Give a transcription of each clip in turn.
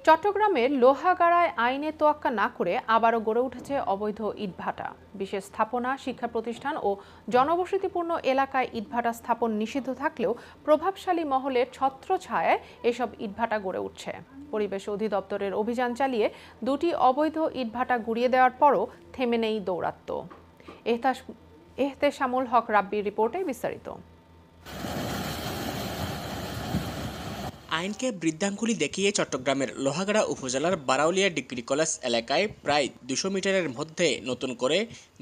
চট্টগ্রামের লোহাগাড়ায় আইনের তোয়াক্কা না করে আবারও গড়ে উঠেছে অবৈধ ইটভাটা। বিশেষ স্থাপনা, শিক্ষা প্রতিষ্ঠান ও জনবসতিপূর্ণ এলাকায় ইটভাটা স্থাপন নিষিদ্ধ থাকলেও প্রভাবশালী মহলের ছত্রছায়ায় এসব ইটভাটা গড়ে উঠছে। পরিবেশ অধিদপ্তরের অভিযান চালিয়ে দুটি অবৈধ ইটভাটা গুড়িয়ে দেওয়ার পরও থেমে নেই দৌরাত্ম্য। এহতেশামুল হক রাব্বির রিপোর্টে বিস্তারিত। আইনকে বৃদ্ধাঙ্গুলি দেখিয়ে চট্টগ্রামের লোহাগাড়া উপজেলার বারাউলিয়া ডিগ্রি কলেজ এলাকায় প্রায় 200 মিটারের মধ্যে নতুন করে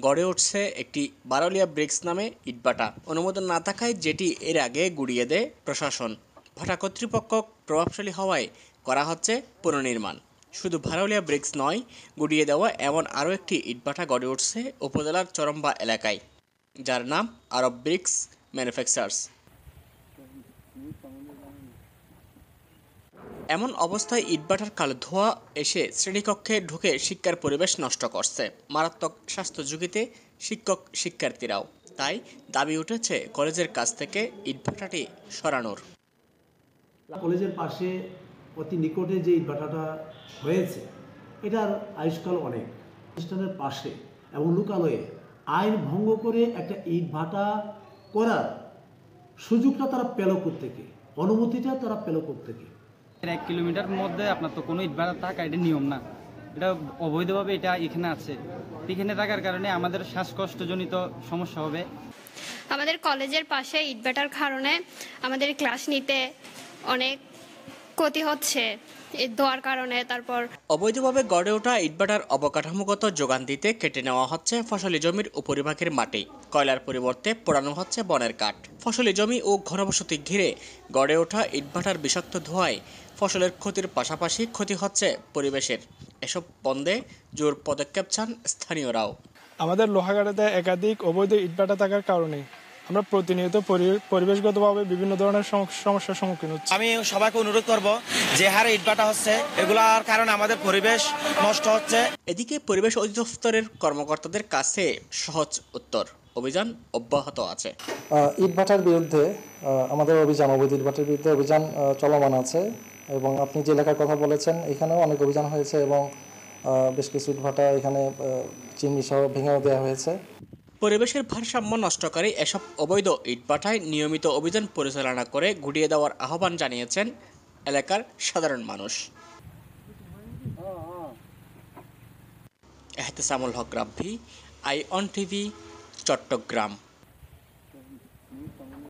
গড়ে উঠছে একটি বারাউলিয়া ব্রিক্স নামে ইটভাটা। অনুমোদন না থাকায় যেটি এর আগে গুড়িয়ে দেয় প্রশাসন। ভাটা কর্তৃপক্ষ প্রভাবশালী হওয়ায় করা হচ্ছে পুনর্নির্মাণ। শুধু বারাউলিয়া ব্রিক্স নয়, গুড়িয়ে দেওয়া এমন আরও একটি ইটভাটা গড়ে উঠছে উপজেলার চরম্বা এলাকায়, যার নাম আরব ব্রিক্স ম্যানুফ্যাকচারার্স। এমন অবস্থায় ইটভাটার কালো ধোঁয়া এসে শ্রেণীকক্ষে ঢুকে শিক্ষার পরিবেশ নষ্ট করছে। মারাত্মক স্বাস্থ্য ঝুঁকিতে শিক্ষক শিক্ষার্থীরাও। তাই দাবি উঠেছে কলেজের কাছ থেকে ইটভাটাটি সরানোর। কলেজের পাশে অতি নিকটে যে ইটভাটাটা হয়েছে, এটার আয়ুষ্কাল অনেক। প্রতিষ্ঠানের পাশে এবং লোকালয়ে আইন ভঙ্গ করে একটা ইটভাটা করার সুযোগটা তারা পেল কোত্থেকে, অনুমতিটা তারা পেল কোত্থেকে। 1 কিলোমিটার মধ্যে আপনার তো কোনো ইটভাটা থাকা এটা নিয়ম না, এটা অবৈধভাবে এটা এখানে আছে। এখানে থাকার কারণে আমাদের শ্বাসকষ্টজনিত সমস্যা হবে। আমাদের কলেজের পাশে ইটভাটার কারণে আমাদের ক্লাস নিতে অনেক ক্ষতি হচ্ছে এই ধোঁয়ার কারণে। তারপর অবৈধভাবে গড়ে ওঠা ইটভাটার অবকাঠামোগত যোগান দিতে কেটে নেওয়া হচ্ছে ফসলি জমির উপরিভাগের মাটি। কয়লার পরিবর্তে পোড়ানো হচ্ছে বনের কাঠ। ফসলি জমি ও ঘনবসতি ঘিরে গড়ে ওঠা ইটভাটার বিষাক্ত ধোঁয়ায় ফসলের ক্ষতির পাশাপাশি ক্ষতি হচ্ছে পরিবেশের। এসব বন্ধে জোর পদক্ষেপ চান স্থানীয়রাও। আমাদের লোহাগাড়াতে একাধিক অবৈধ ইটভাটা থাকার কারণে আমরা প্রতিনিয়ত পরিবেশগতভাবে বিভিন্ন ধরনের সমস্যার সম্মুখীন হচ্ছি। আমি সবাইকে অনুরোধ করব, যে হারে ইটভাটা হচ্ছে এগুলার কারণে আমাদের পরিবেশ নষ্ট হচ্ছে। এদিকে পরিবেশ অধিদপ্তরের কর্মকর্তাদের কাছে সহজ উত্তর, অভিযান অব্যাহত আছে। ইটভাটার বিরুদ্ধে আমাদের অভিযান, অবৈধ ইটভাটার বিরুদ্ধে অভিযান চলমান আছে এবং আপনি যে এলাকার কথা বলেছেন এখানেও অনেক অভিযান হয়েছে এবং বেশ কিছু ইটভাটা এখানে চিমনি সহ ভেঙেও দেওয়া হয়েছে। পরিবেশের ভারসাম্য নষ্টকারী এসব অবৈধ ইটভাটায় নিয়মিত অভিযান পরিচালনা করে গুড়িয়ে দেওয়ার আহ্বান জানিয়েছেন এলাকার সাধারণ মানুষ। এহতেশামুল হক রাব্বি, আই অন টিভি, চট্টগ্রাম।